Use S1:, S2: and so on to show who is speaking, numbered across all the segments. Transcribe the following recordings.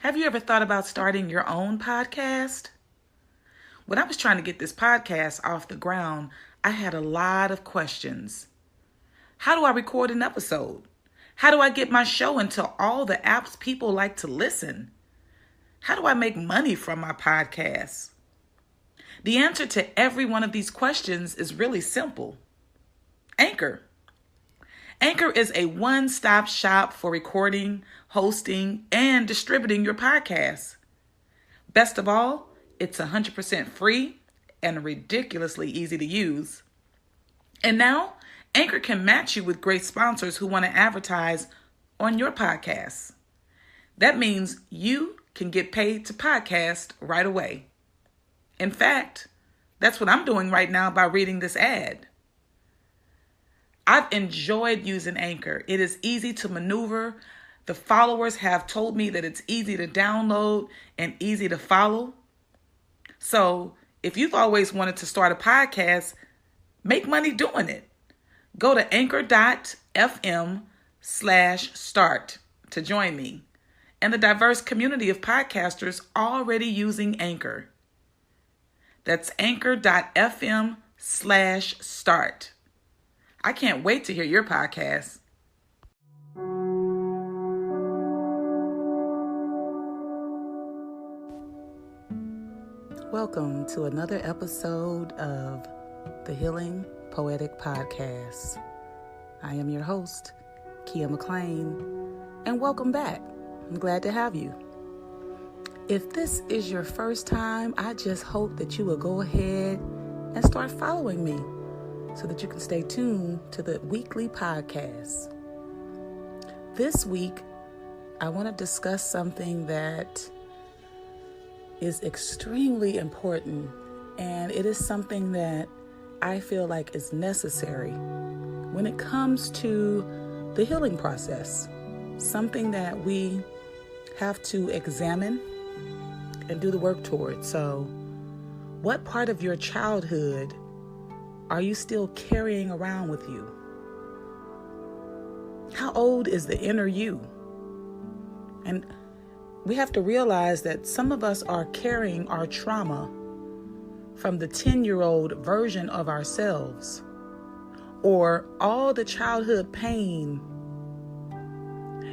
S1: Have you ever thought about starting your own podcast? When I was trying to get this podcast off the ground, I had a lot of questions. How do I record an episode? How do I get my show into all the apps people like to listen? How do I make money from my podcast? The answer to every one of these questions is really simple. Anchor. Anchor is a one-stop shop for recording, hosting, and distributing your podcast. Best of all, it's 100% free and ridiculously easy to use. And now, Anchor can match you with great sponsors who want to advertise on your podcast. That means you can get paid to podcast right away. In fact, that's what I'm doing right now by reading this ad. I've enjoyed using Anchor. It is easy to maneuver. The followers have told me that it's easy to download and easy to follow. So if you've always wanted to start a podcast, make money doing it. Go to anchor.fm/start to join me and the diverse community of podcasters already using Anchor. That's anchor.fm/start. I can't wait to hear your podcast. Welcome to another episode of the Healing Poetic Podcast. I am your host, Keya McClain, and welcome back. I'm glad to have you. If this is your first time, I just hope that you will go ahead and start following me so that you can stay tuned to the weekly podcast. This week, I want to discuss something that is extremely important, and it is something that I feel like is necessary when it comes to the healing process, something that we have to examine and do the work towards. So, what part of your childhood are you still carrying around with you? How old is the inner you? And we have to realize that some of us are carrying our trauma from the 10-year-old version of ourselves, or all the childhood pain.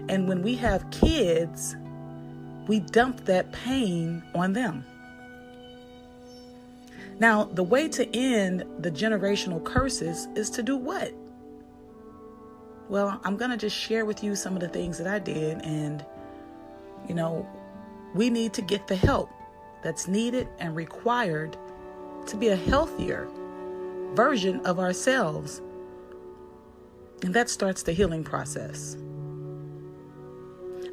S1: And when we have kids, we dump that pain on them. Now, the way to end the generational curses is to do what? Well, I'm going to just share with you some of the things that I did. And, we need to get the help that's needed and required to be a healthier version of ourselves. And that starts the healing process.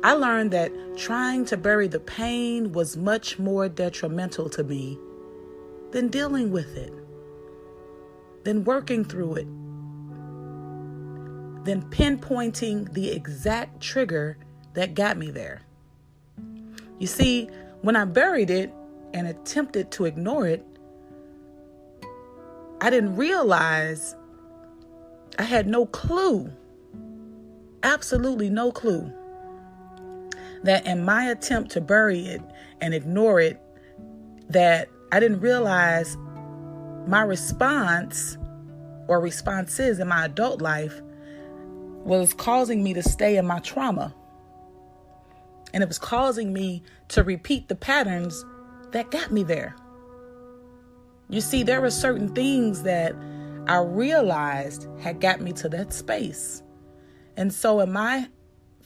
S1: I learned that trying to bury the pain was much more detrimental to me than dealing with it, than working through it, than pinpointing the exact trigger that got me there. You see, when I buried it and attempted to ignore it, I didn't realize I had no clue, absolutely no clue, that in my attempt to bury it and ignore it, that I didn't realize my response or responses in my adult life was causing me to stay in my trauma. And it was causing me to repeat the patterns that got me there. You see, there were certain things that I realized had got me to that space. And so in my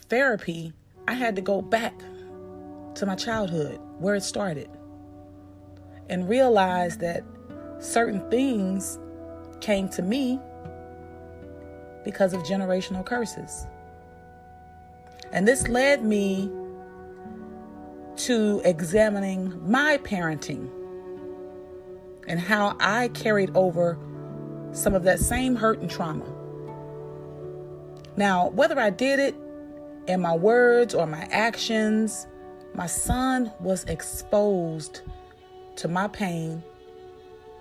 S1: therapy, I had to go back to my childhood, where it started, and realize that certain things came to me because of generational curses. And this led me to examining my parenting and how I carried over some of that same hurt and trauma. Now, whether I did it in my words or my actions, my son was exposed to my pain,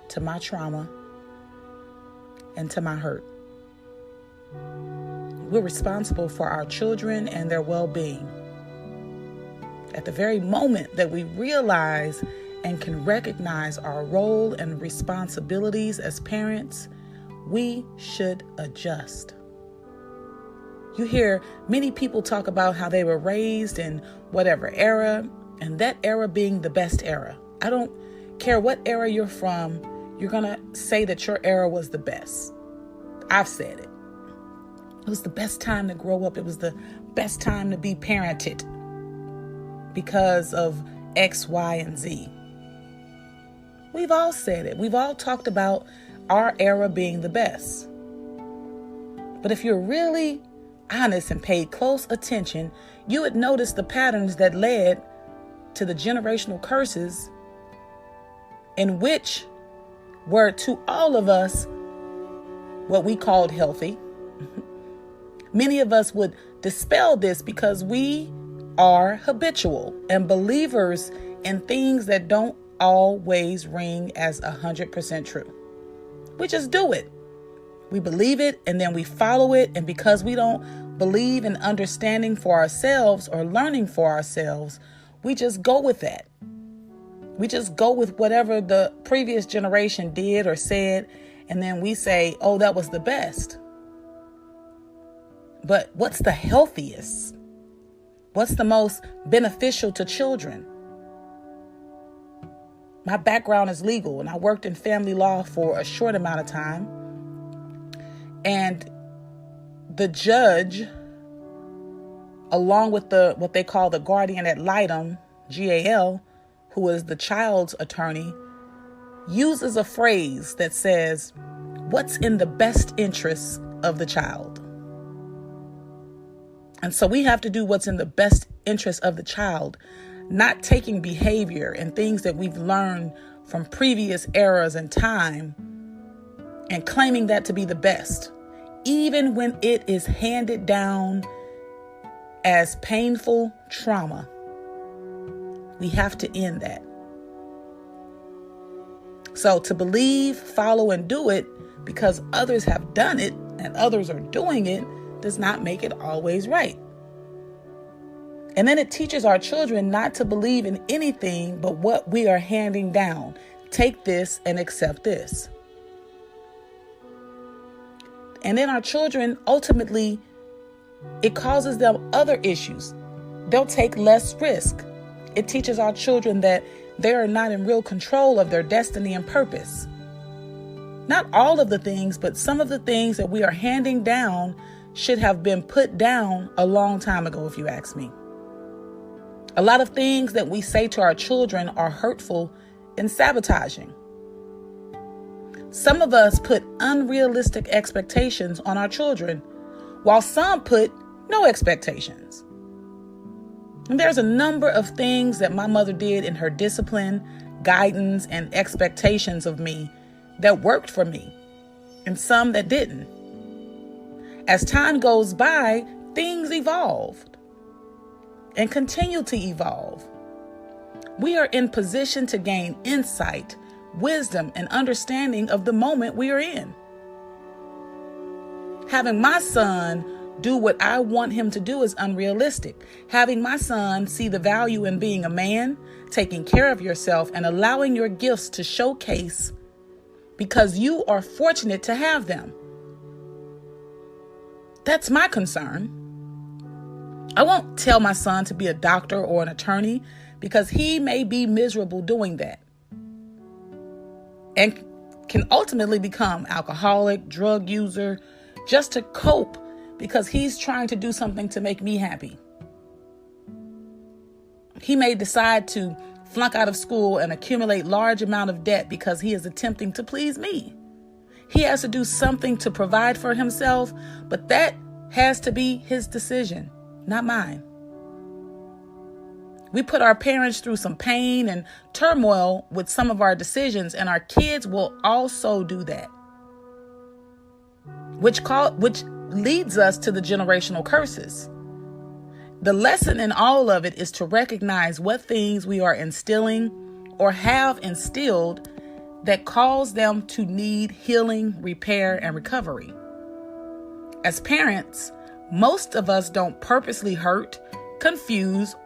S1: to my trauma, and to my hurt. We're responsible for our children and their well-being. at the very moment that we realize and can recognize our role and responsibilities as parents, we should adjust. You hear many people talk about how they were raised in whatever era, and that era being the best era. I don't care what era you're from, you're going to say that your era was the best. I've said it. It was the best time to grow up. It was the best time to be parented because of X, Y, and Z. We've all said it. We've all talked about our era being the best. But if you're really honest and paid close attention, you would notice the patterns that led to the generational curses, in which were to all of us what we called healthy. Many of us would dispel this because we are habitual and believers in things that don't always ring as 100% true. We just do it. We believe it and then we follow it. And because we don't believe in understanding for ourselves or learning for ourselves, we just go with that. We just go with whatever the previous generation did or said. And then we say, oh, that was the best. But what's the healthiest? What's the most beneficial to children? My background is legal, and I worked in family law for a short amount of time. And the judge, along with what they call the guardian ad litem, GAL, who is the child's attorney, uses a phrase that says, what's in the best interest of the child? And so we have to do what's in the best interest of the child, not taking behavior and things that we've learned from previous eras and time and claiming that to be the best, even when it is handed down as painful trauma. We have to end that. So to believe, follow, and do it because others have done it and others are doing it does not make it always right. And then it teaches our children not to believe in anything but what we are handing down. Take this and accept this. And then our children, ultimately, it causes them other issues. They'll take less risk. It teaches our children that they are not in real control of their destiny and purpose. Not all of the things, but some of the things that we are handing down should have been put down a long time ago, if you ask me. A lot of things that we say to our children are hurtful and sabotaging. Some of us put unrealistic expectations on our children, while some put no expectations. And there's a number of things that my mother did in her discipline, guidance, and expectations of me that worked for me, and some that didn't. As time goes by, things evolved and continue to evolve. We are in position to gain insight, wisdom, and understanding of the moment we are in. Having my son do what I want him to do is unrealistic. Having my son see the value in being a man, taking care of yourself, and allowing your gifts to showcase because you are fortunate to have them. That's my concern. I won't tell my son to be a doctor or an attorney because he may be miserable doing that and can ultimately become alcoholic, drug user, just to cope because he's trying to do something to make me happy. He may decide to flunk out of school and accumulate large amount of debt because he is attempting to please me. He has to do something to provide for himself, but that has to be his decision, not mine. We put our parents through some pain and turmoil with some of our decisions, and our kids will also do that, which leads us to the generational curses. The lesson in all of it is to recognize what things we are instilling or have instilled that cause them to need healing, repair, and recovery. As parents, most of us don't purposely hurt, confuse,